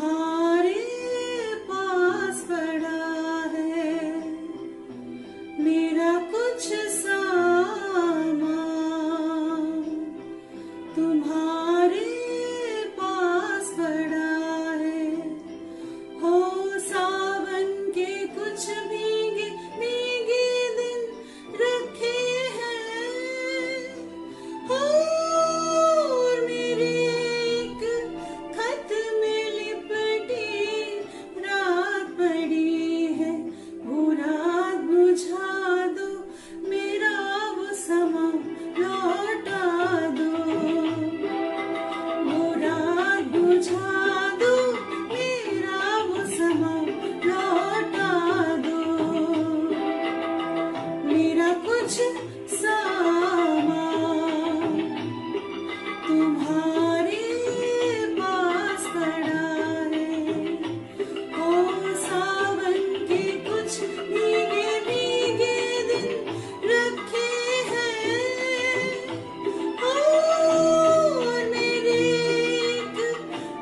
तुम्हारे पास पड़ा है मेरा कुछ सामान, तुम्हारे पास पड़ा है हो सावन के कुछ भीगे भीगे दिन रखे हैं हो और मेरे एक खत में लिपटी रात पड़ी है वो रात बुझा दो मेरा वो समा लौटा दो वो रात बुझा दो मेरा वो समा लौटा दो मेरा कुछ सामान तुम्हारे पास पड़ा है ओ सावन के कुछ भीगे भीगे दिन रखे हैं और मेरे एक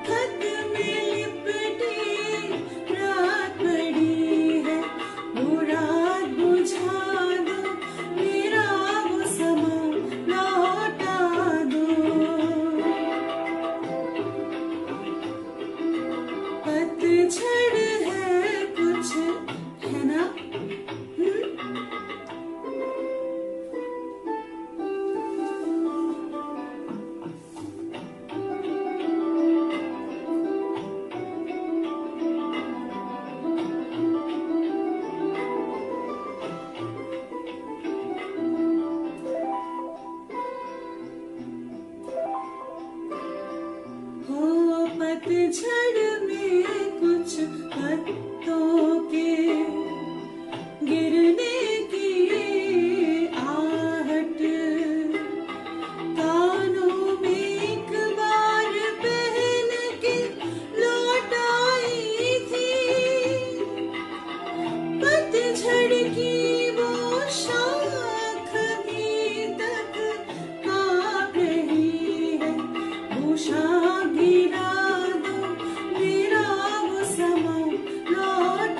खत में लिपटी रात पड़ी है वो रात बुझा दो मेरा वो समा लौटा दो पतझड़ है कुछ है ना हो पतझड़ में कुछ पत्तों के गिरने की आहट कानों में एक बार पहन के लौट आई थी पतझड़ की वो शाख भी तक कांप रही है वो शाख गिरा दो मेरा वो समा लौटा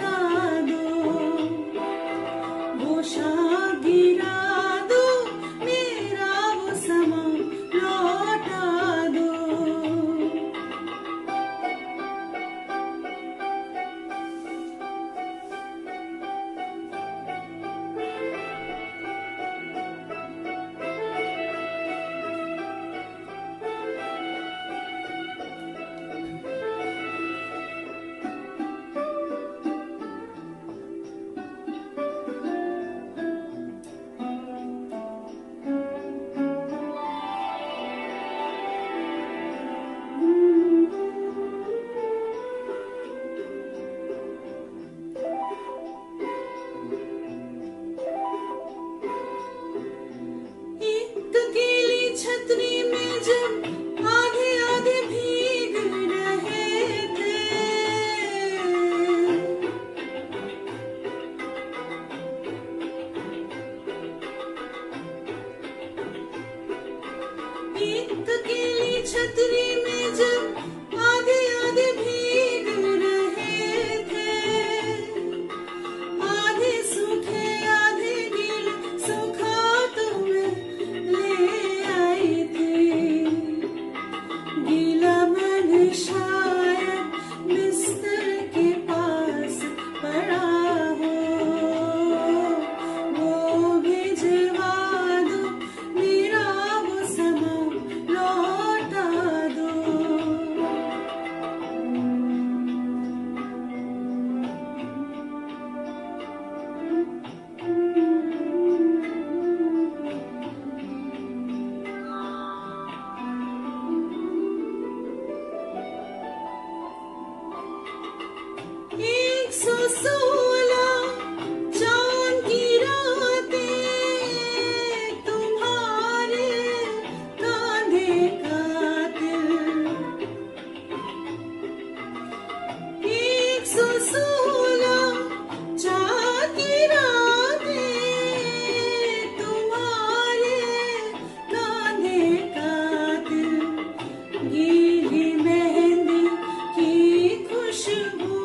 खुशबू,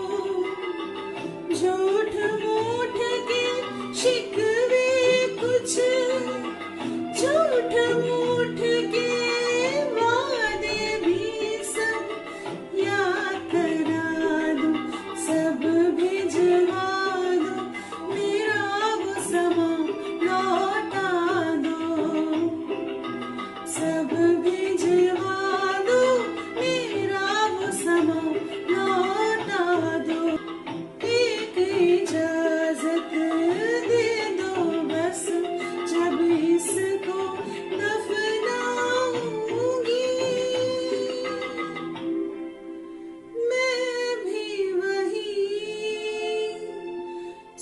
झूठ मूठ के शिकवे कुछ, झूठ मूठ के वादे भी सब याद करा दूं, सब भिजवा दूं, मेरा वो समा लौटा दो, सब भिजवा दो, मेरा वो समा लौटा दो, एक इजाजत दे दो बस, जब इसको दफनाऊंगी, मैं भी वहीं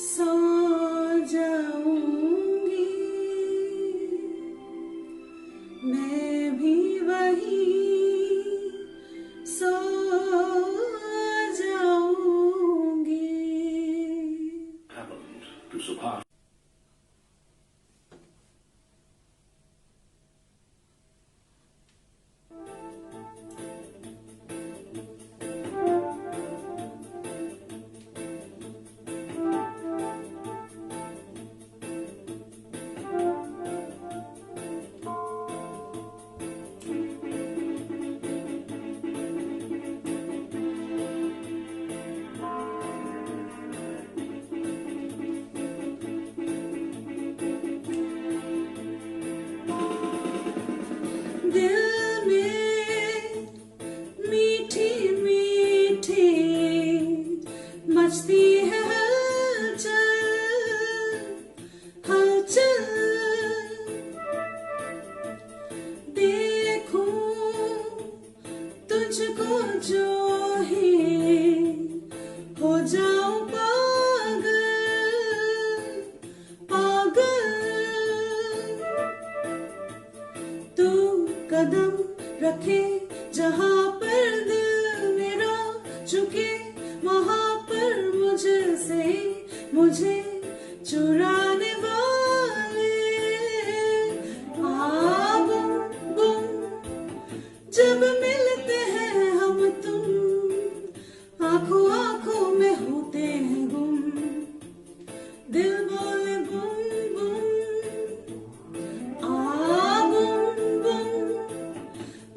सो जाऊंगी, मैं भी वहीं सो जाऊंगी. happened to surpass. दिल में मीठी मीठी मचती है हलचल, हलचल, देखूं तुझको जो ही हो जाऊं पागल, पागल, तू कदम रखे जहाँ पर दिल मेरा झुके, वहाँ पर मुझसे मुझे चुराने वाले बुम बुम, जब मिलते हैं हम तुम, आंखों आंखों में होते हैं गुम, दिल बोले बुम बुम, बुम बुम,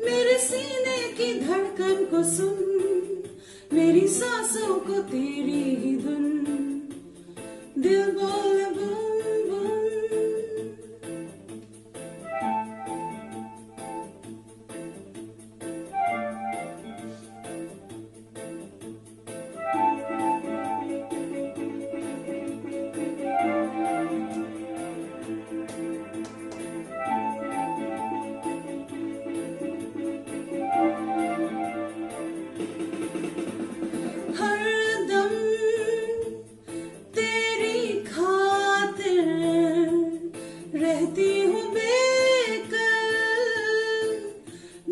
मेरे सीने की धड़कन को सुन, मेरी सांसों को तेरी ही धुन, दिल बोले बुम बुम. हरदम तेरी खातिर रहती हूँ बेकल,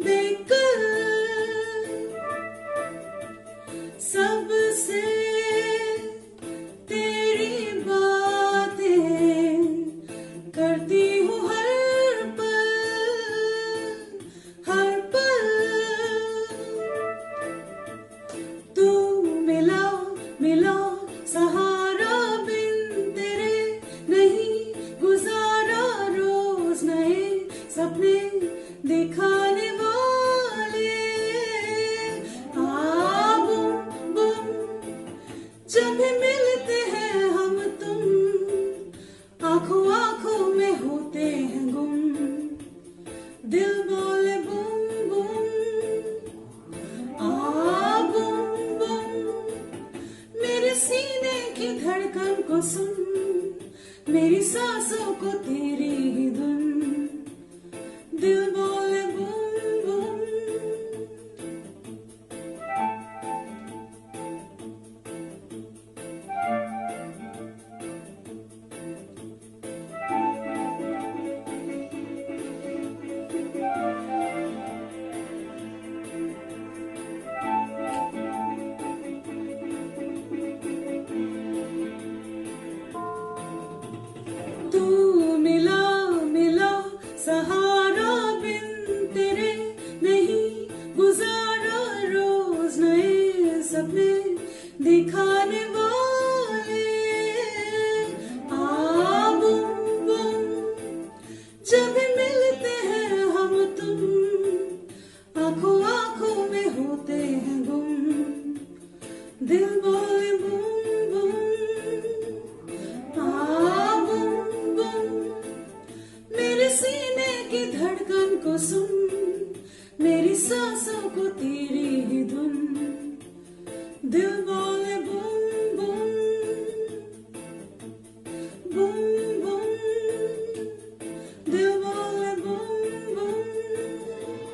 बेकल, सबसे तेरी बातें करती हूँ हर पल, हर पल, तू मिला मिला सहारा, बिन तेरे नहीं गुजारा, रोज नए सपने दिखाने वाले बुम बुम, जब भी मिलते हैं हम तुम, आंखों आंखों में होते हैं गुम, दिल बोले बुम बुम, बुम बुम, मेरे सीने की धड़कन को सुन, मेरी सांसों को तेरी ही धुन, दिल बोले बुम बुम. तू मिला मिला सहारा, बिन दिखाने वाले आ बुम बुम जब भी मिलते हैं हम तुम आंखों आंखों में होते हैं गुम दिल बोले बुम बुम आ बुम बुम मेरे सीने की धड़कन को सुन मेरी सांसों को तेरी ही धुन दिल बोले बुम बुम बुम बुम दिल बोले Bum Bum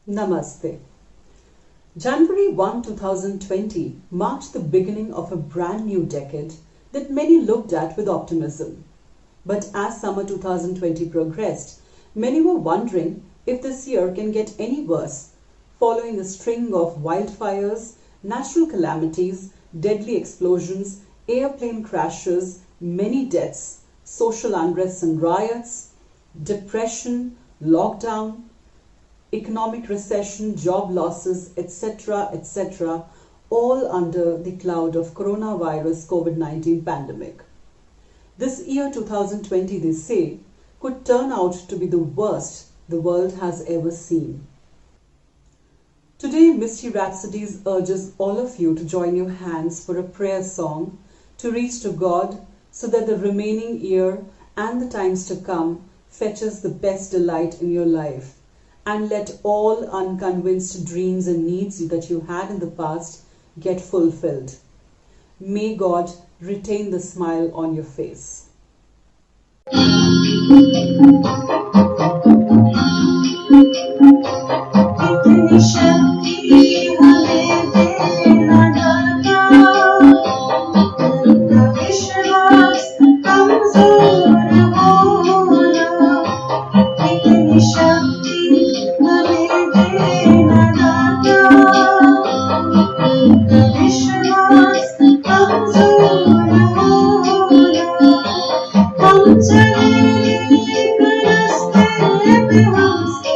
Namaste. January 1, 2020 marked the beginning of a brand new decade that many looked at with optimism. But as summer 2020 progressed, many were wondering if this year can get any worse, following a string of wildfires, natural calamities, deadly explosions, airplane crashes, many deaths, social unrest and riots, depression, lockdown, economic recession, job losses, etc., etc., all under the cloud of coronavirus COVID-19 pandemic. This year 2020, they say, could turn out to be the worst the world has ever seen. Today, Misty Rhapsodies urges all of you to join your hands for a prayer song to reach to God so that the remaining year and the times to come fetches the best delight in your life, and let all unconvinced dreams and needs that you had in the past get fulfilled. May God retain the smile on your face. इतनी शक्ति हमें देना दाता, उनका विश्वास कमजोर होना। इतनी शक्ति हमें देना दाता, उनका विश्वास कमजोर होना। हम चले एक रास्ते पे हमसे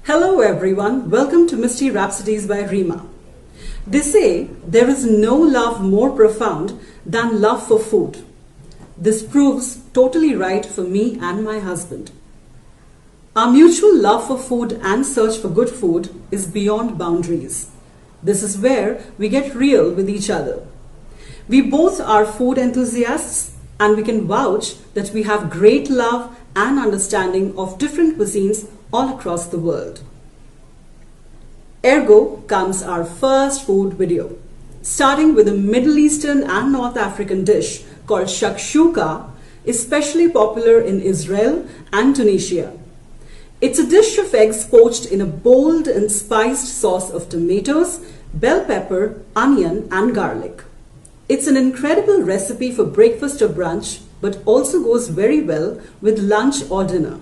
Hello everyone, welcome to Misty Rhapsodies by Reema. They say there is no love more profound than love for food. This proves totally right for me and my husband. Our mutual love for food and search for good food is beyond boundaries. This is where we get real with each other. We both are food enthusiasts and we can vouch that we have great love and understanding of different cuisines all across the world. Ergo comes our first food video, starting with a Middle Eastern and North African dish called shakshuka, especially popular in Israel and Tunisia. It's a dish of eggs poached in a bold and spiced sauce of tomatoes, bell pepper, onion and garlic. It's an incredible recipe for breakfast or brunch, but also goes very well with lunch or dinner.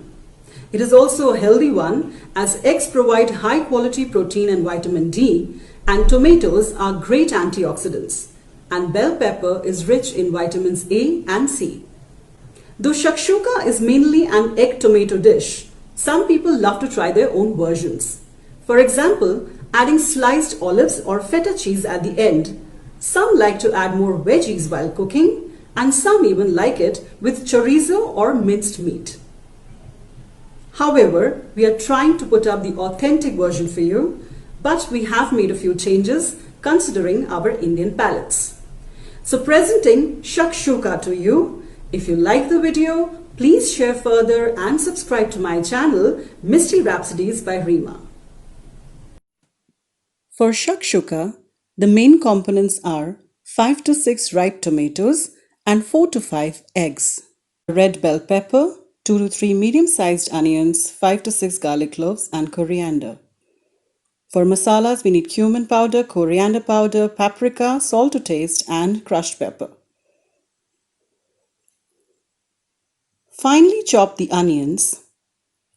It is also a healthy one as eggs provide high quality protein and vitamin D, and tomatoes are great antioxidants, and bell pepper is rich in vitamins A and C. Though shakshuka is mainly an egg tomato dish, some people love to try their own versions. For example, adding sliced olives or feta cheese at the end. Some like to add more veggies while cooking, and some even like it with chorizo or minced meat. However, we are trying to put up the authentic version for you, but we have made a few changes considering our Indian palates. So presenting shakshuka to you. If you like the video, please share further and subscribe to my channel Misty Rhapsodies by Reema. For shakshuka, the main components are 5 to 6 ripe tomatoes and 4 to 5 eggs, red bell pepper, 2 to 3 medium-sized onions, 5 to 6 garlic cloves and coriander. For masalas, we need cumin powder, coriander powder, paprika, salt to taste and crushed pepper. Finely chop the onions,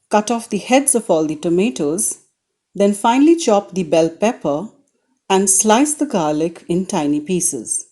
cut off the heads of all the tomatoes, then finely chop the bell pepper and slice the garlic in tiny pieces.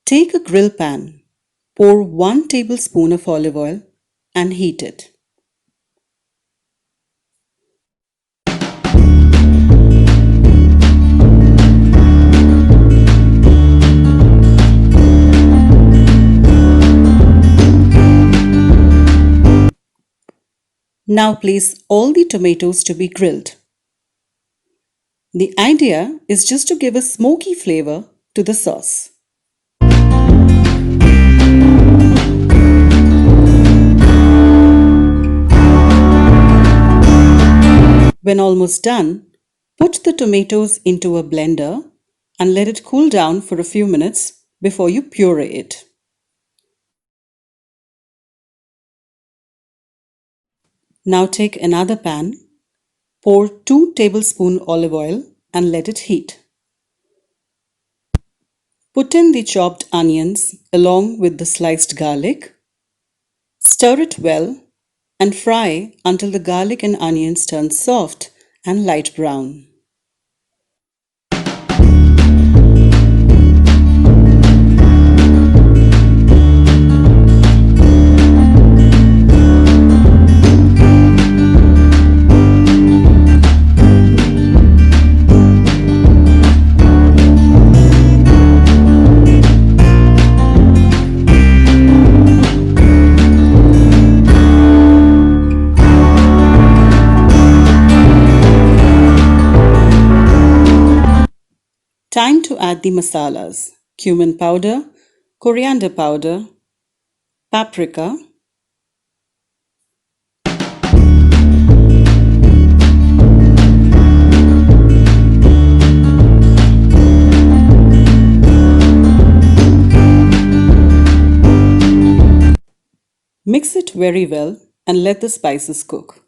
Take a grill pan, pour 1 tablespoon of olive oil and heat it. Now place all the tomatoes to be grilled. The idea is just to give a smoky flavor to the sauce. When almost done, put the tomatoes into a blender and let it cool down for a few minutes before you puree it. Now take another pan, pour 2 tablespoons olive oil and let it heat. Put in the chopped onions along with the sliced garlic. Stir it well and fry until the garlic and onions turn soft and light brown. Time to add the masalas: cumin powder, coriander powder, paprika, mix it very well and let the spices cook.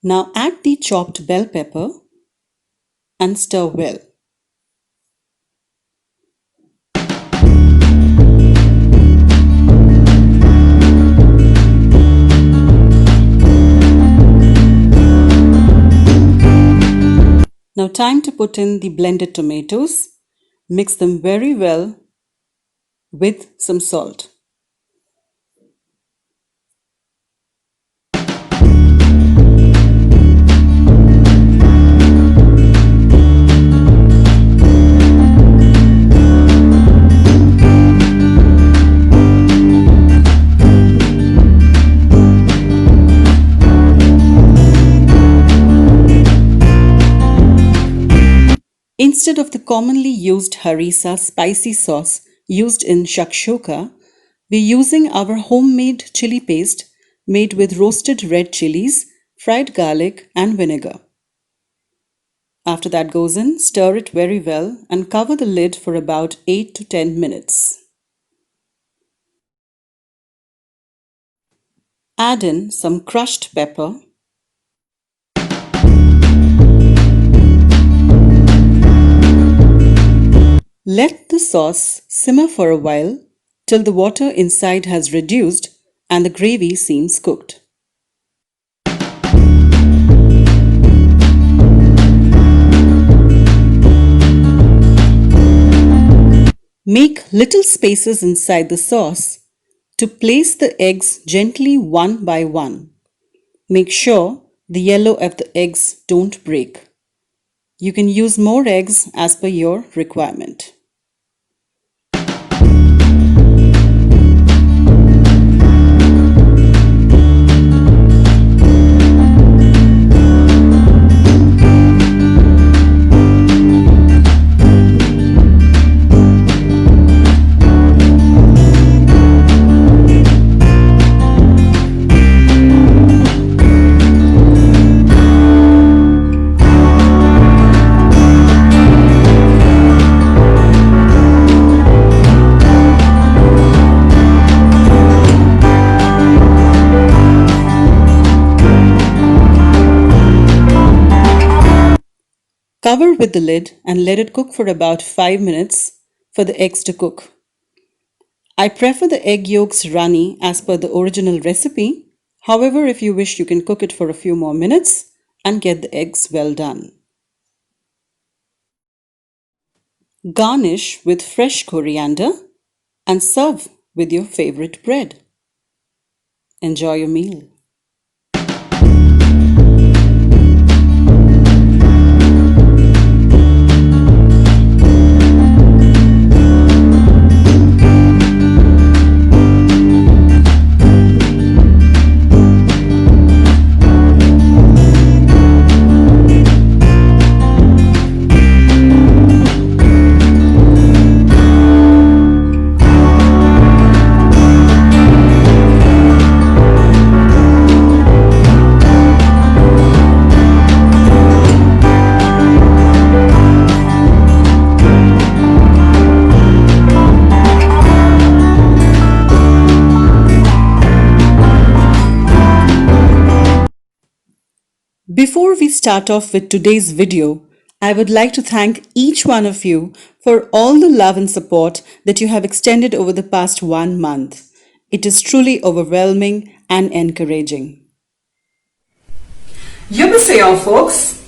Now add the chopped bell pepper and stir well. Now time to put in the blended tomatoes. Mix them very well with some salt. Instead of the commonly used harissa spicy sauce used in shakshuka, we're using our homemade chili paste made with roasted red chilies, fried garlic and vinegar. After that goes in, stir it very well and cover the lid for about 8 to 10 minutes. Add in some crushed pepper, let the sauce simmer for a while till the water inside has reduced and the gravy seems cooked. Make little spaces inside the sauce to place the eggs gently one by one. Make sure the yellow of the eggs don't break. You can use more eggs as per your requirement. Cover with the lid and let it cook for about 5 minutes for the eggs to cook. I prefer the egg yolks runny as per the original recipe. However, if you wish, you can cook it for a few more minutes and get the eggs well done. Garnish with fresh coriander and serve with your favorite bread. Enjoy your meal. Before we start off with today's video, I would like to thank each one of you for all the love and support that you have extended over the past 1 month. It is truly overwhelming and encouraging. You may say, oh folks,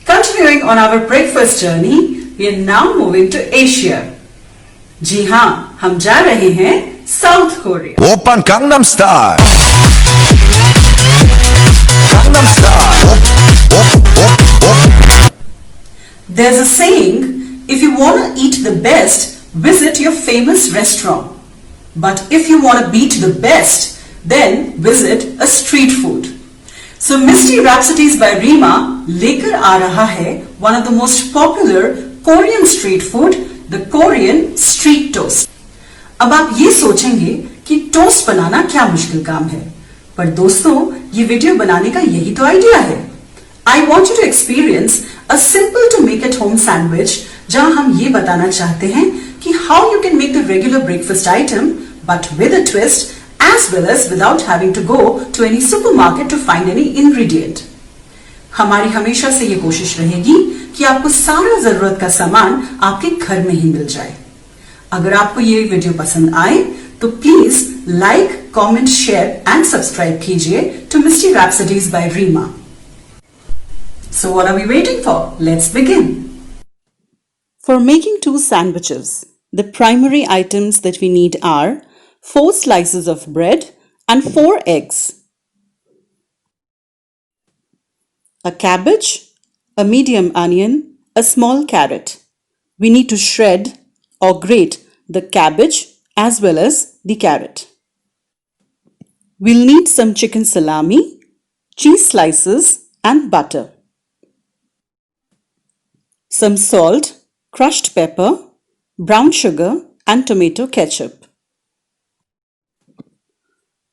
continuing on our breakfast journey, we are now moving to Asia. जी हाँ, हम जा रहे हैं south Korea. Open Gangnam Style. Gangnam Style. There's a saying, if you want to eat the best, visit your famous restaurant. But if you want to beat the best, then visit a street food. So Misty Rhapsodies by Reema लेकर आ रहा है one of the most popular Korean street food, the Korean street toast. अब आप ये सोचेंगे कि toast बनाना क्या मुश्किल काम है, पर दोस्तों ये वीडियो बनाने का यही तो आइडिया है। I want you to experience a simple to make at home sandwich जहां हम ये बताना चाहते हैं कि how you can make the regular breakfast item but with a twist as well as without having to go to any supermarket to find any ingredient. हमारी हमेशा से ये कोशिश रहेगी कि आपको सारा जरूरत का सामान आपके घर में ही मिल जाए। अगर आपको ये वीडियो पसंद आए तो please like, comment, share and subscribe कीजिए to Misty Rhapsodies by Reema. So what are we waiting for? Let's begin. For making 2 sandwiches, the primary items that we need are 4 slices of bread and 4 eggs, a cabbage, a medium onion, a small carrot. We need to shred or grate the cabbage as well as the carrot. We'll need some chicken salami, cheese slices and butter. Some salt, crushed pepper, brown sugar and tomato ketchup.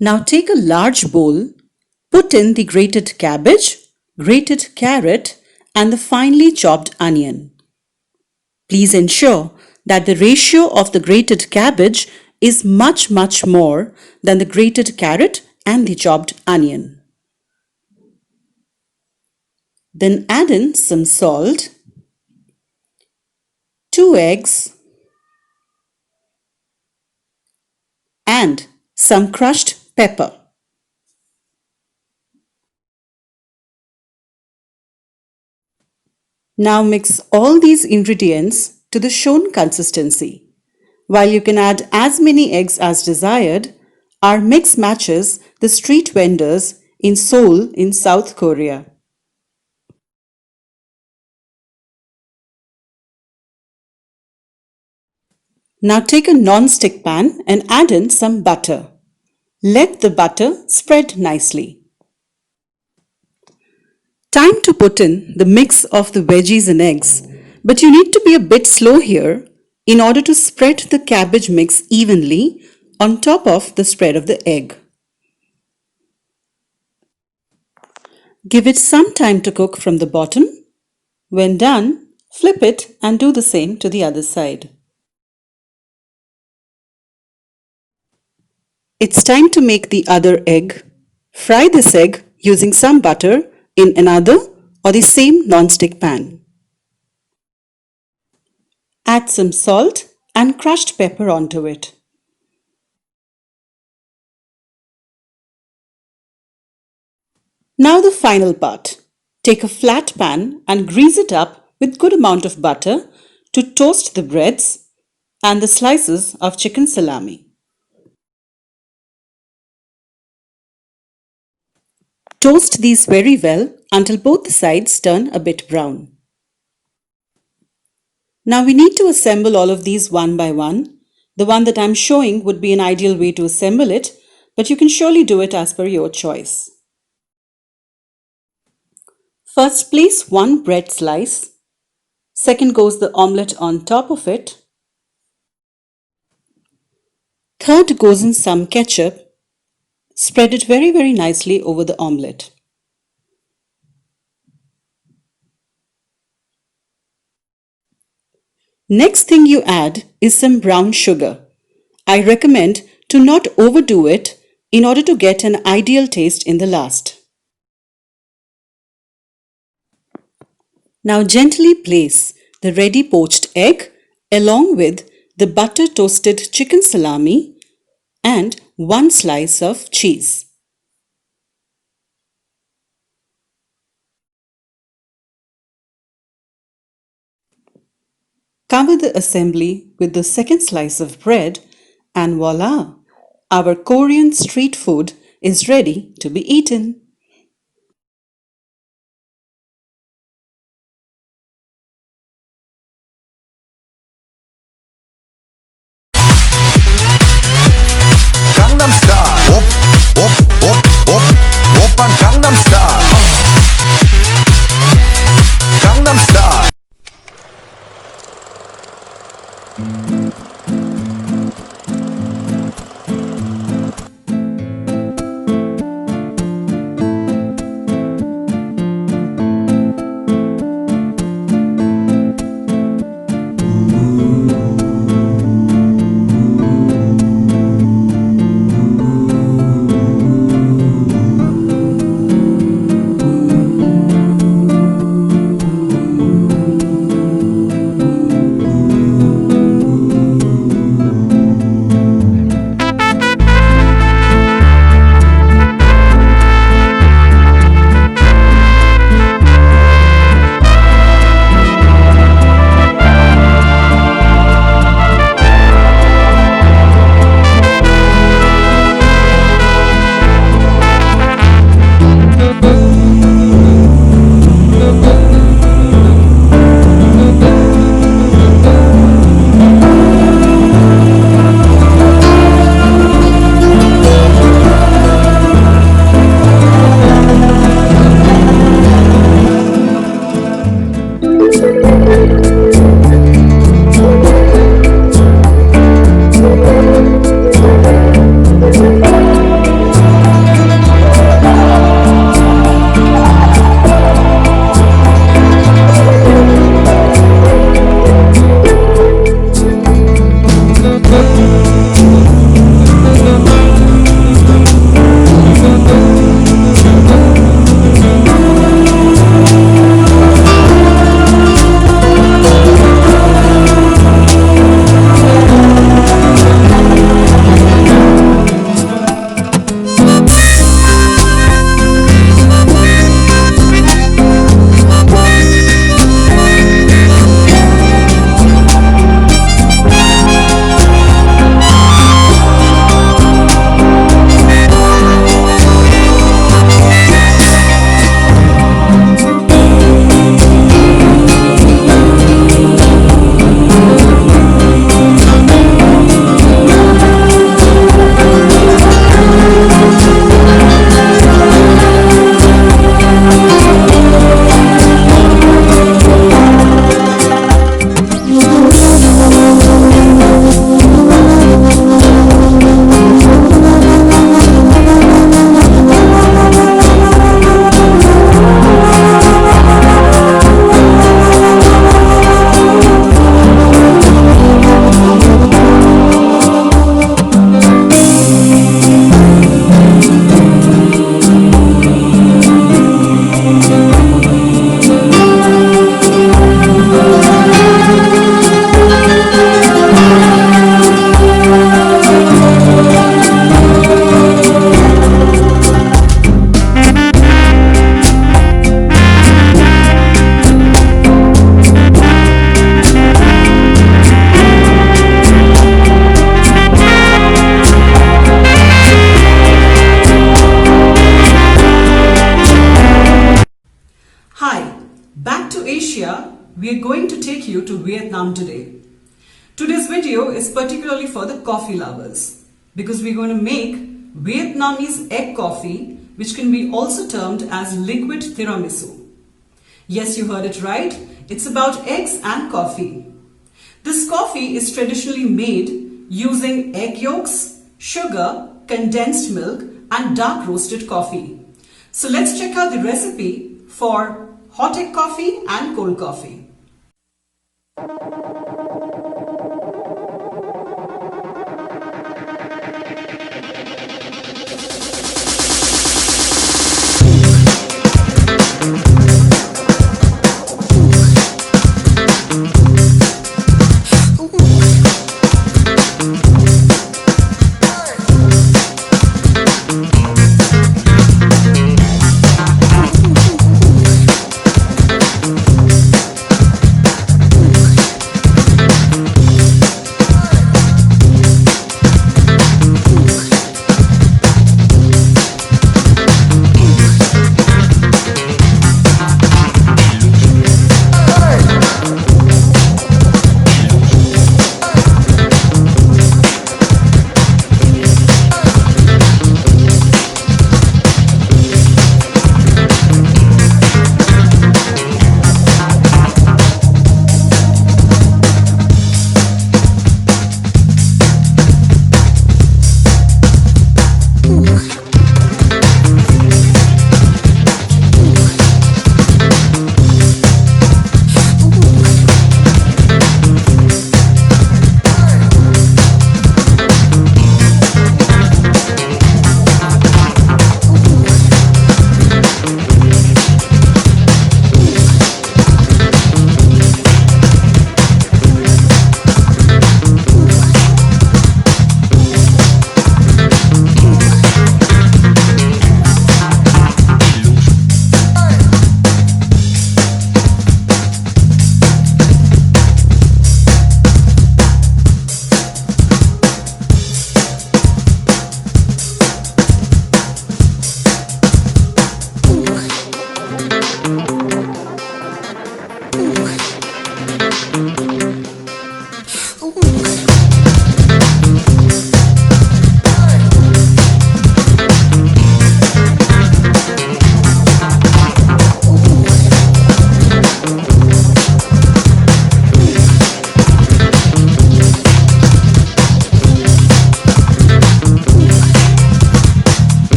Now take a large bowl, put in the grated cabbage, grated carrot and the finely chopped onion. Please ensure that the ratio of the grated cabbage is much more than the grated carrot and the chopped onion. Then add in some salt, 2 eggs and some crushed pepper. Now mix all these ingredients to the shown consistency. While you can add as many eggs as desired, our mix matches the street vendors in Seoul in South Korea. Now take a non-stick pan and add in some butter. Let the butter spread nicely. Time to put in the mix of the veggies and eggs, but you need to be a bit slow here in order to spread the cabbage mix evenly on top of the spread of the egg. Give it some time to cook from the bottom. When done, flip it and do the same to the other side. It's time to make the other egg. Fry this egg using some butter in another or the same non-stick pan. Add some salt and crushed pepper onto it. Now the final part. Take a flat pan and grease it up with good amount of butter to toast the breads and the slices of chicken salami. Toast these very well until both the sides turn a bit brown. Now we need to assemble all of these one by one. The one that I'm showing would be an ideal way to assemble it, but you can surely do it as per your choice. First, place one bread slice. Second goes the omelette on top of it. Third goes in some ketchup. Spread it very nicely over the omelette. Next thing you add is some brown sugar. I recommend to not overdo it in order to get an ideal taste in the last. Now gently place the ready poached egg along with the butter toasted chicken salami and one slice of cheese. Cover the assembly with the second slice of bread and voila! Our Korean street food is ready to be eaten. Gangnam Style. Op, op, op, op. Oppan Gangnam Style. Gangnam Style. we are going to take you to Vietnam today. Today's video is particularly for the coffee lovers because we're going to make Vietnamese egg coffee, which can be also termed as liquid tiramisu. Yes, you heard it right. It's about eggs and coffee. This coffee is traditionally made using egg yolks, sugar, condensed milk, and dark roasted coffee. So let's check out the recipe for hot egg coffee and cold coffee.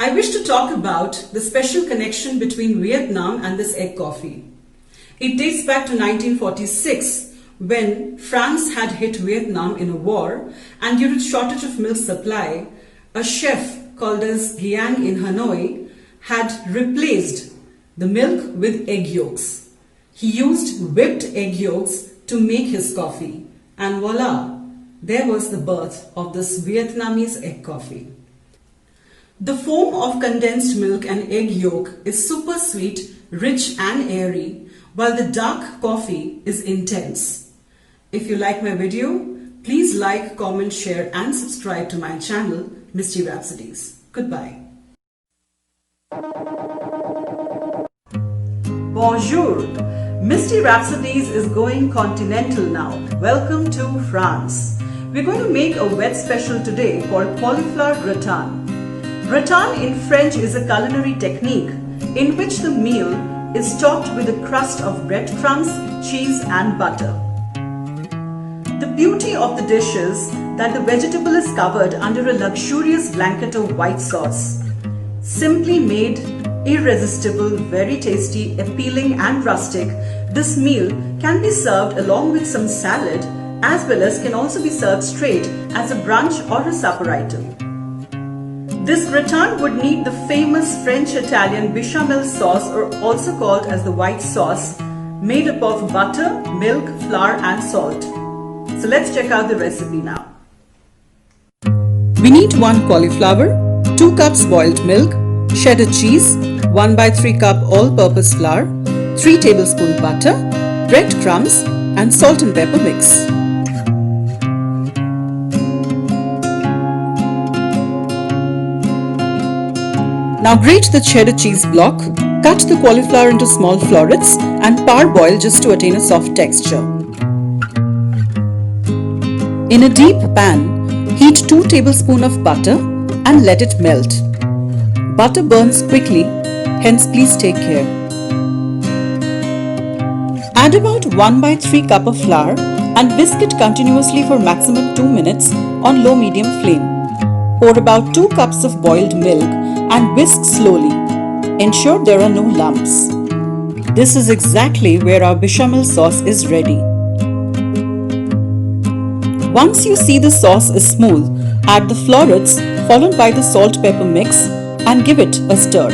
I wish to talk about the special connection between Vietnam and this egg coffee. It dates back to 1946 when France had hit Vietnam in a war, and due to shortage of milk supply, a chef called as Giang in Hanoi had replaced the milk with egg yolks. He used whipped egg yolks to make his coffee, and voila, there was the birth of this Vietnamese egg coffee. The foam of condensed milk and egg yolk is super sweet, rich and airy, while the dark coffee is intense. If you like my video, please like, comment, share and subscribe to my channel, Misty Rhapsodies. Goodbye. Bonjour! Misty Rhapsodies is going continental now. Welcome to France. We're going to make a wet special today called cauliflower gratin. Gratin in French is a culinary technique in which the meal is topped with a crust of breadcrumbs, cheese and butter. The beauty of the dish is that the vegetable is covered under a luxurious blanket of white sauce. Simply made, irresistible, very tasty, appealing and rustic, this meal can be served along with some salad as well as can also be served straight as a brunch or a supper item. This gratin would need the famous French-Italian bechamel sauce, or also called as the white sauce, made up of butter, milk, flour and salt. So let's check out the recipe now. We need 1 cauliflower, 2 cups boiled milk, cheddar cheese, 1/3 cup all-purpose flour, 3 tablespoons butter, breadcrumbs and salt and pepper mix. Now grate the cheddar cheese block, cut the cauliflower into small florets and parboil just to attain a soft texture. In a deep pan, heat 2 tablespoons of butter and let it melt. Butter burns quickly, hence please take care. Add about 1/3 cup of flour and whisk it continuously for maximum 2 minutes on low-medium flame. Pour about 2 cups of boiled milk and whisk slowly. Ensure there are no lumps. This is exactly where our bechamel sauce is ready. Once you see the sauce is smooth, add the florets followed by the salt-pepper mix and give it a stir.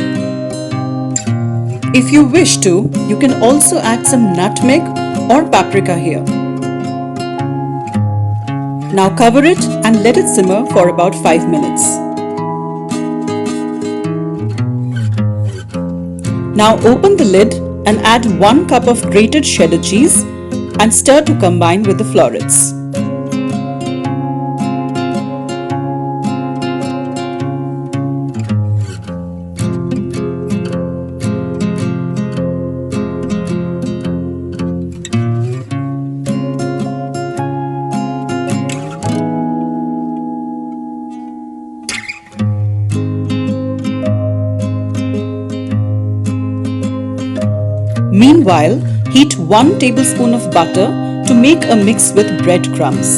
If you wish to, you can also add some nutmeg or paprika here. Now cover it and let it simmer for about 5 minutes. Now open the lid and add 1 cup of grated cheddar cheese and stir to combine with the florets. Meanwhile, heat 1 tablespoon of butter to make a mix with breadcrumbs.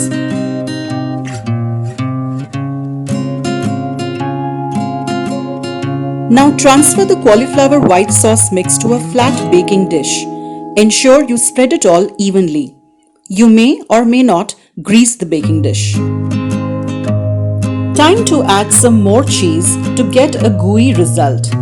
Now transfer the cauliflower white sauce mix to a flat baking dish. Ensure you spread it all evenly. You may or may not grease the baking dish. Time to add some more cheese to get a gooey result.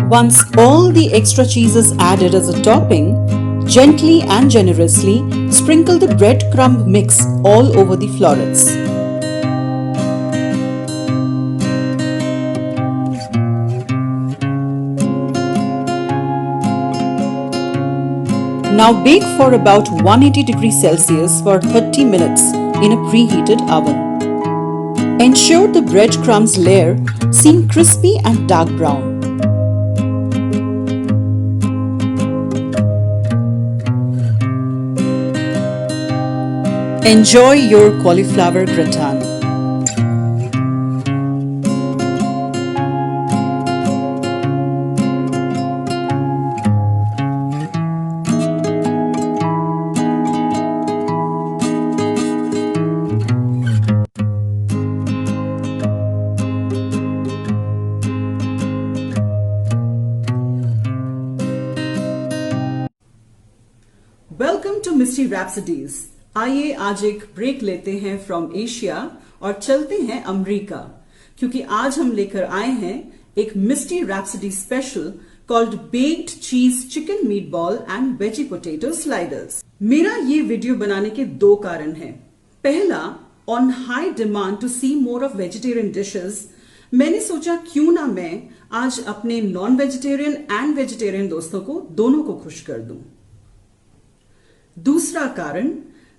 Once all the extra cheese is added as a topping, gently and generously sprinkle the breadcrumb mix all over the florets. Now bake for about 180 degrees Celsius for 30 minutes in a preheated oven. Ensure the breadcrumbs layer seem crispy and dark brown. Enjoy your cauliflower gratin. Welcome to Misty Rhapsodies. आइए आज एक break लेते हैं from Asia और चलते हैं America, क्योंकि आज हम लेकर आए हैं एक Misty Rhapsody special called baked cheese chicken meatball and veggie potato sliders. मेरा ये वीडियो बनाने के दो कारण हैं। पहला, on high demand to see more of vegetarian dishes, मैंने सोचा क्यों ना मैं आज अपने नॉन वेजिटेरियन एंड वेजिटेरियन दोस्तों को दोनों को खुश कर दूं। दूसरा कारण,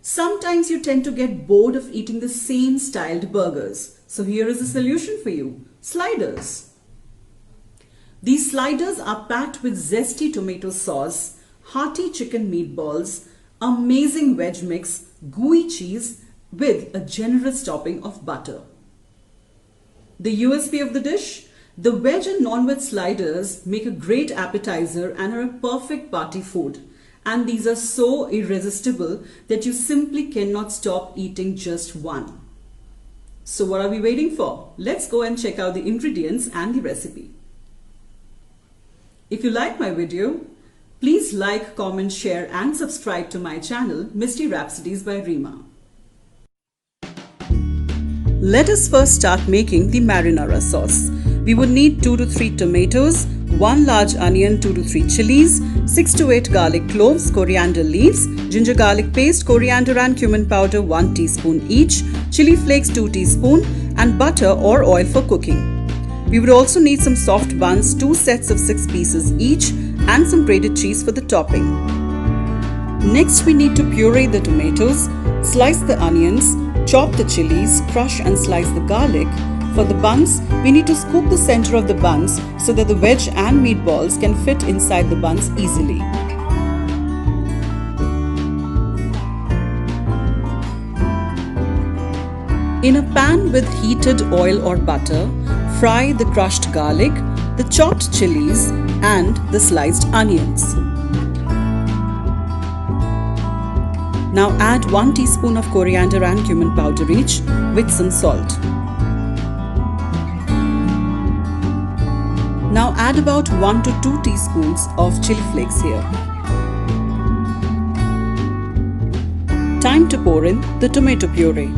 sometimes you tend to get bored of eating the same styled burgers. So here is a solution for you. Sliders. These sliders are packed with zesty tomato sauce, hearty chicken meatballs, amazing veg mix, gooey cheese with a generous topping of butter. The USP of the dish? The veg and non-veg sliders make a great appetizer and are a perfect party food. And these are so irresistible that you simply cannot stop eating just one. So what are we waiting for? Let's go and check out the ingredients and the recipe. If you like my video, please like, comment, share and subscribe to my channel Misty Rhapsodies by Reema. Let us first start making the marinara sauce. We would need 2 to 3 tomatoes, 1 large onion, 2 to 3 chilies, 6 to 8 garlic cloves, coriander leaves, ginger garlic paste, coriander and cumin powder 1 teaspoon each, chili flakes 2 teaspoon and butter or oil for cooking. We would also need some soft buns, 2 sets of 6 pieces each and some grated cheese for the topping. Next we need to puree the tomatoes, slice the onions, chop the chilies, crush and slice the garlic. For the buns, we need to scoop the center of the buns so that the veg and meatballs can fit inside the buns easily. In a pan with heated oil or butter, fry the crushed garlic, the chopped chilies and the sliced onions. Now add 1 teaspoon of coriander and cumin powder each with some salt. Now add about 1 to 2 teaspoons of chili flakes here. Time to pour in the tomato puree.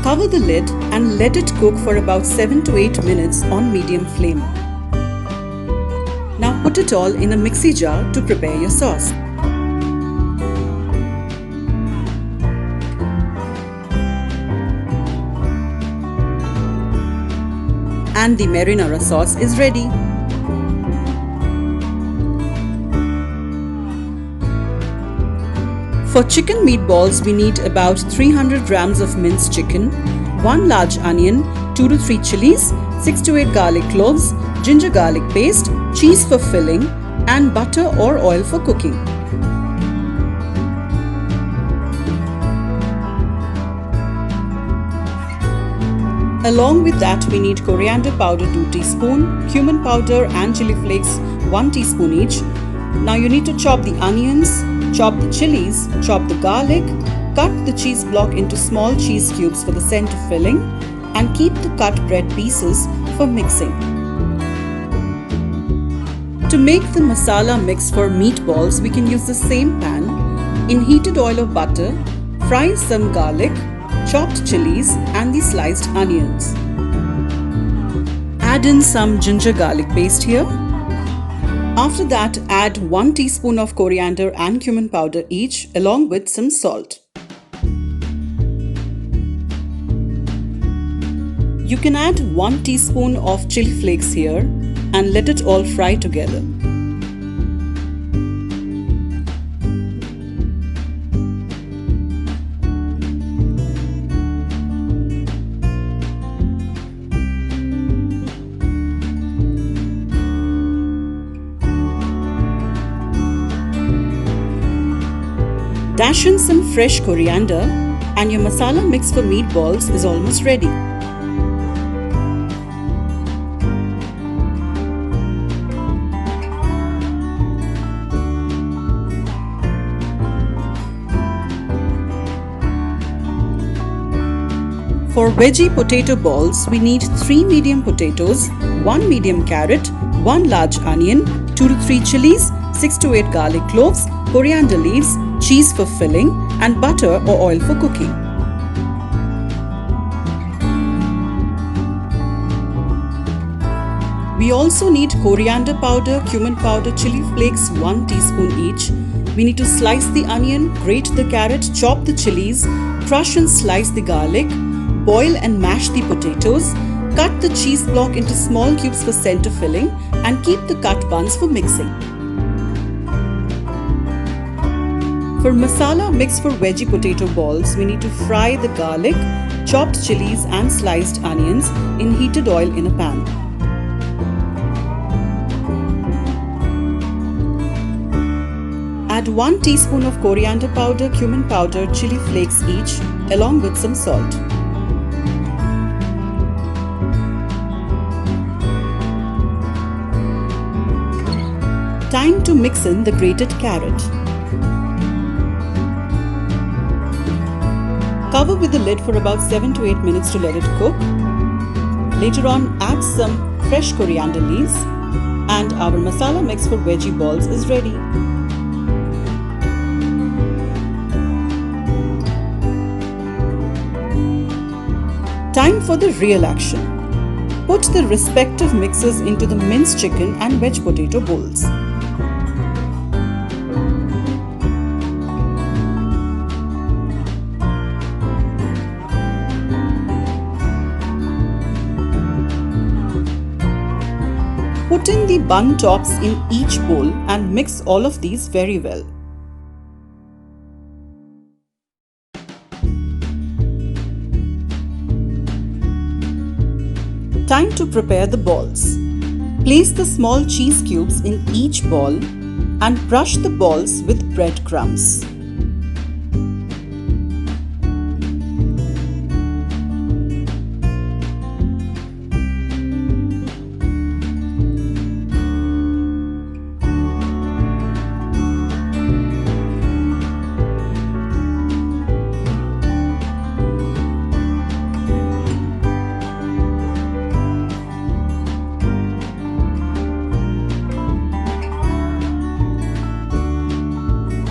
Cover the lid and let it cook for about 7 to 8 minutes on medium flame. Now put it all in a mixie jar to prepare your sauce. And the marinara sauce is ready. For chicken meatballs, we need about 300 grams of minced chicken, 1 large onion, 2 to 3 chilies, 6 to 8 garlic cloves, ginger garlic paste, cheese for filling, and butter or oil for cooking. Along with that, we need coriander powder 2 teaspoon, cumin powder and chili flakes 1 teaspoon each. Now you need to chop the onions, chop the chilies, chop the garlic, cut the cheese block into small cheese cubes for the center filling and keep the cut bread pieces for mixing. To make the masala mix for meatballs, we can use the same pan. In heated oil or butter, fry some garlic, chopped chilies and the sliced onions. Add in some ginger garlic paste here. After that, add 1 teaspoon of coriander and cumin powder each along with some salt. You can add 1 teaspoon of chili flakes here and let it all fry together. Dash in some fresh coriander and your masala mix for meatballs is almost ready. For veggie potato balls, we need 3 medium potatoes, 1 medium carrot, 1 large onion, 2 to 3 chilies, 6 to 8 garlic cloves, coriander leaves, cheese for filling, and butter or oil for cooking. We also need coriander powder, cumin powder, chili flakes 1 teaspoon each. We need to slice the onion, grate the carrot, chop the chilies, crush and slice the garlic, boil and mash the potatoes, cut the cheese block into small cubes for center filling, and keep the cut buns for mixing. For masala mix for veggie potato balls, we need to fry the garlic, chopped chilies and sliced onions in heated oil in a pan. Add 1 teaspoon of coriander powder, cumin powder, chili flakes each, along with some salt. Time to mix in the grated carrot. Cover with the lid for about 7 to 8 minutes to let it cook. Later on, add some fresh coriander leaves, and our masala mix for veggie balls is ready. Time for the real action. Put the respective mixes into the minced chicken and veg potato bowls. Put in the bun tops in each bowl and mix all of these very well. Time to prepare the balls. Place the small cheese cubes in each ball and brush the balls with breadcrumbs.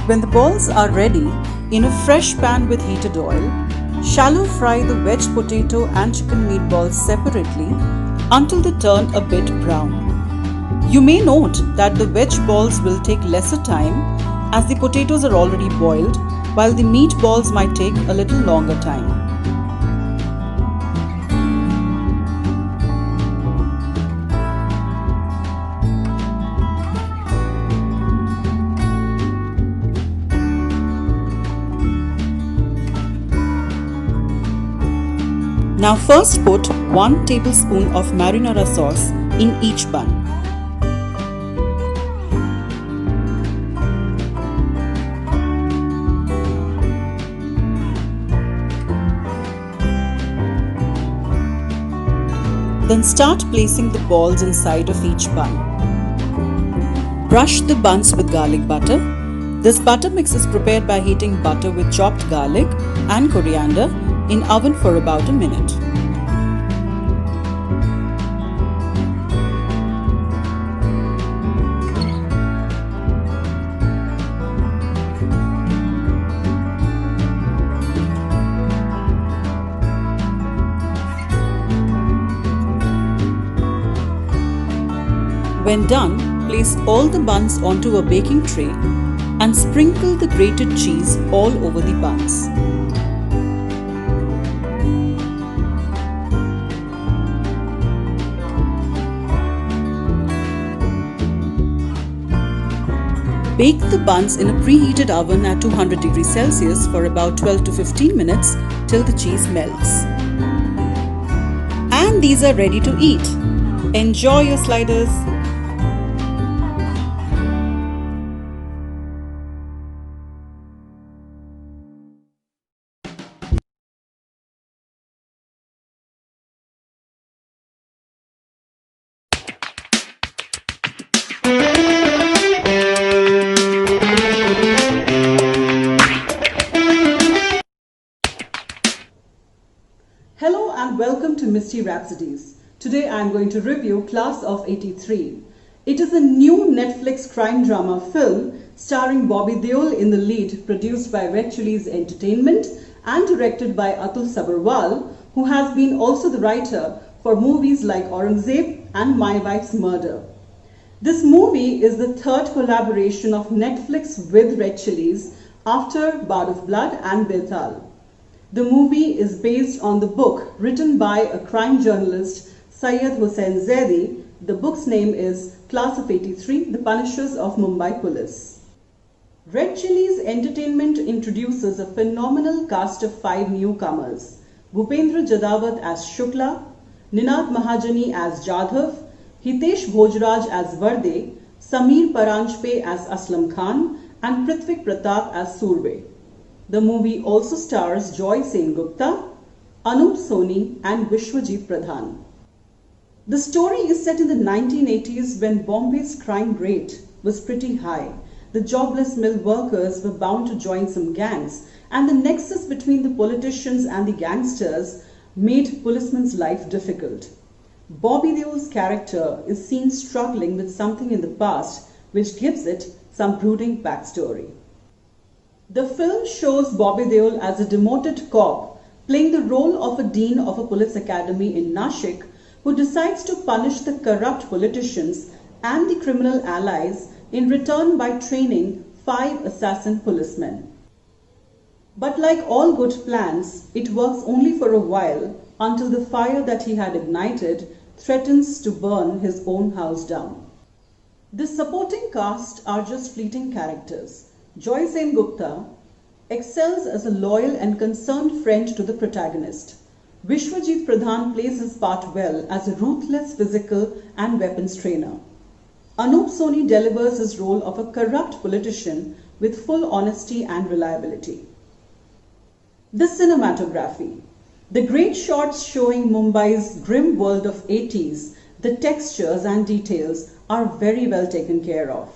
When the balls are ready, in a fresh pan with heated oil, shallow fry the veg potato and chicken meatballs separately until they turn a bit brown. You may note that the veg balls will take lesser time as the potatoes are already boiled, while the meatballs might take a little longer time. Now first put 1 tablespoon of marinara sauce in each bun. Then start placing the balls inside of each bun. Brush the buns with garlic butter. This butter mix is prepared by heating butter with chopped garlic and coriander in oven for about a minute. When done, place all the buns onto a baking tray and sprinkle the grated cheese all over the buns. Bake the buns in a preheated oven at 200 degrees Celsius for about 12 to 15 minutes till the cheese melts. And these are ready to eat. Enjoy your sliders. Welcome to Misty Rhapsodies. Today I am going to review Class of '83. It is a new Netflix crime drama film starring Bobby Deol in the lead, produced by Red Chillies Entertainment and directed by Atul Sabharwal, who has been also the writer for movies like Aurangzeb and My Wife's Murder. This movie is the third collaboration of Netflix with Red Chillies after Bard of Blood and Betal. The movie is based on the book written by a crime journalist, Syed Hussain Zaidi. The book's name is Class of 83, The Punishers of Mumbai Police. Red Chillies Entertainment introduces a phenomenal cast of 5 newcomers. Bhupendra Jadawat as Shukla, Ninad Mahajani as Jadhav, Hitesh Bhojraj as Varde, Sameer Paranjpe as Aslam Khan, and Prithvik Pratap as Surve. The movie also stars Joy Sengupta, Anup Soni, and Vishwajit Pradhan. The story is set in the 1980s when Bombay's crime rate was pretty high. The jobless mill workers were bound to join some gangs, and the nexus between the politicians and the gangsters made policemen's life difficult. Bobby Deol's character is seen struggling with something in the past, which gives it some brooding backstory. The film shows Bobby Deol as a demoted cop playing the role of a dean of a police academy in Nashik who decides to punish the corrupt politicians and the criminal allies in return by training 5 assassin policemen. But like all good plans, it works only for a while until the fire that he had ignited threatens to burn his own house down. The supporting cast are just fleeting characters. Joy Sengupta excels as a loyal and concerned friend to the protagonist. Vishwajit Pradhan plays his part well as a ruthless physical and weapons trainer. Anup Soni delivers his role of a corrupt politician with full honesty and reliability. The cinematography. The great shots showing Mumbai's grim world of 80s, the textures and details are very well taken care of.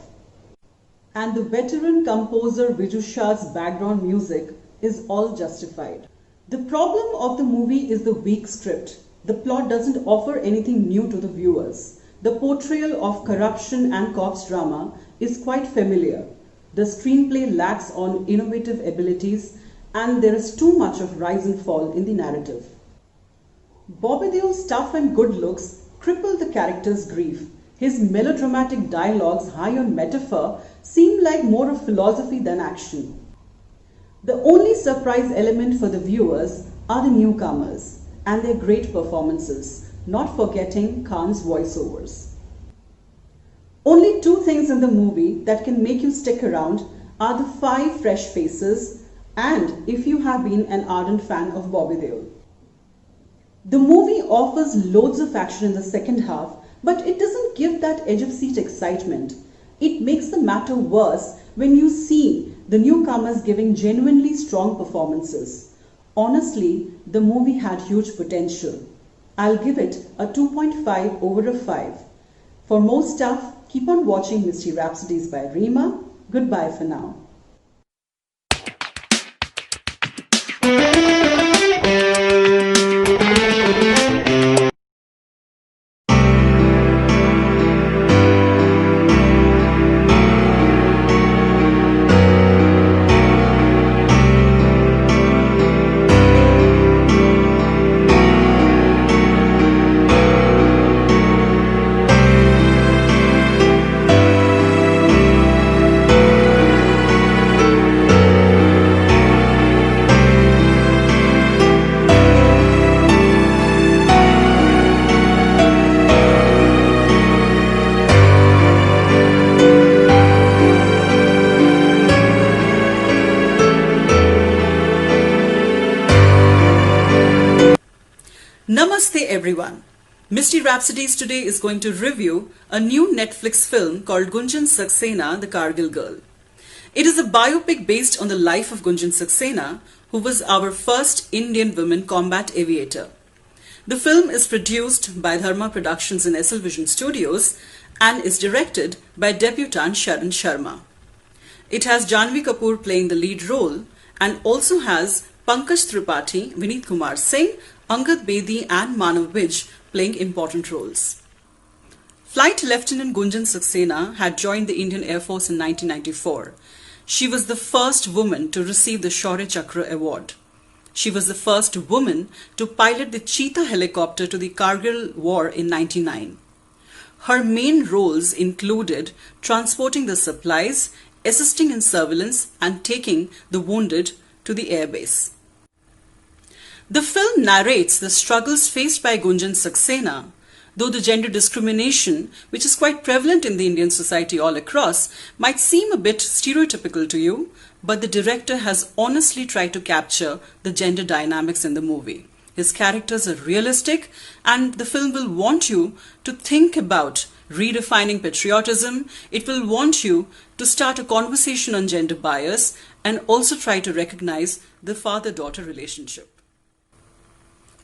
And the veteran composer Vijusha's background music is all justified. The problem of the movie is the weak script. The plot doesn't offer anything new to the viewers. The portrayal of corruption and cops drama is quite familiar. The screenplay lacks on innovative abilities, and there is too much of rise and fall in the narrative. Bobby Deol's tough and good looks cripple the character's grief. His melodramatic dialogues, high on metaphor, seem like more of philosophy than action. The only surprise element for the viewers are the newcomers and their great performances, not forgetting Khan's voiceovers. Only 2 things in the movie that can make you stick around are the 5 fresh faces and if you have been an ardent fan of Bobby Deol. The movie offers loads of action in the second half, but it doesn't give that edge of seat excitement. It makes the matter worse when you see the newcomers giving genuinely strong performances. Honestly, the movie had huge potential. I'll give it a 2.5 over a 5. For more stuff, keep on watching Misty Rhapsodies by Reema. Goodbye for now. Namaste everyone. Misty Rhapsodies today is going to review a new Netflix film called Gunjan Saxena, The Kargil Girl. It is a biopic based on the life of Gunjan Saxena, who was our first Indian woman combat aviator. The film is produced by Dharma Productions and SL Vision Studios and is directed by debutante Sharan Sharma. It has Janhvi Kapoor playing the lead role and also has Pankaj Tripathi, Vineet Kumar Singh, Angad Bedi and Manav Vij playing important roles. Flight Lieutenant Gunjan Saxena had joined the Indian Air Force in 1994. She was the first woman to receive the Shaurya Chakra award. She was the first woman to pilot the Cheetah helicopter to the Kargil War in 1999. Her main roles included transporting the supplies, assisting in surveillance, and taking the wounded to the airbase. The film narrates the struggles faced by Gunjan Saxena, though the gender discrimination, which is quite prevalent in the Indian society all across, might seem a bit stereotypical to you, but the director has honestly tried to capture the gender dynamics in the movie. His characters are realistic, and the film will want you to think about redefining patriotism. It will want you to start a conversation on gender bias and also try to recognize the father-daughter relationship.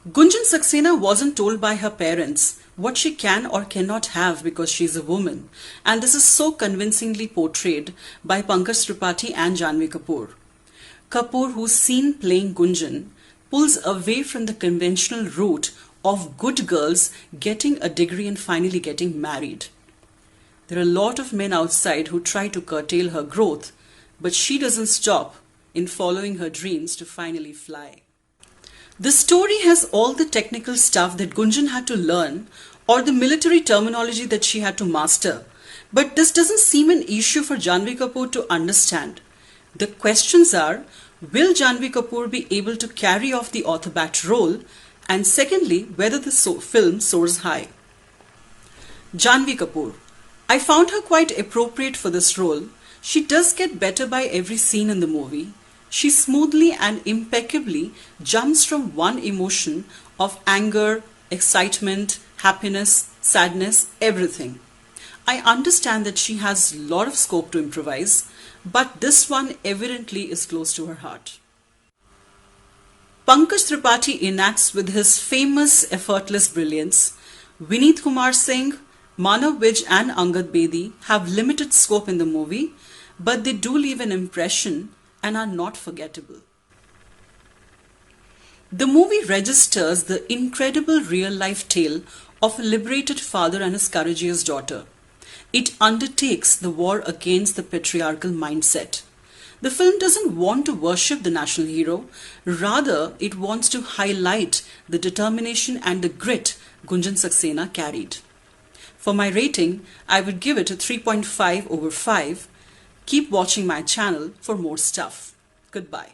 Gunjan Saxena wasn't told by her parents what she can or cannot have because she's a woman, and this is so convincingly portrayed by Pankaj Tripathi and Janhvi Kapoor. Kapoor, who's seen playing Gunjan, pulls away from the conventional route of good girls getting a degree and finally getting married. There are a lot of men outside who try to curtail her growth, but she doesn't stop in following her dreams to finally fly. The story has all the technical stuff that Gunjan had to learn or the military terminology that she had to master, but this doesn't seem an issue for Janhvi Kapoor to understand. The questions are, will Janhvi Kapoor be able to carry off the Autobat role, and secondly, whether the film soars high. Janhvi Kapoor. I found her quite appropriate for this role. She does get better by every scene in the movie. She smoothly and impeccably jumps from one emotion of anger, excitement, happiness, sadness, everything. I understand that she has a lot of scope to improvise, but this one evidently is close to her heart. Pankaj Tripathi enacts with his famous effortless brilliance. Vineet Kumar Singh, Manav Vij and Angad Bedi have limited scope in the movie, but they do leave an impression and are not forgettable. The movie registers the incredible real-life tale of a liberated father and his courageous daughter. It undertakes the war against the patriarchal mindset. The film doesn't want to worship the national hero, rather it wants to highlight the determination and the grit Gunjan Saxena carried. For my rating, I would give it a 3.5/5. Keep watching my channel for more stuff. Goodbye.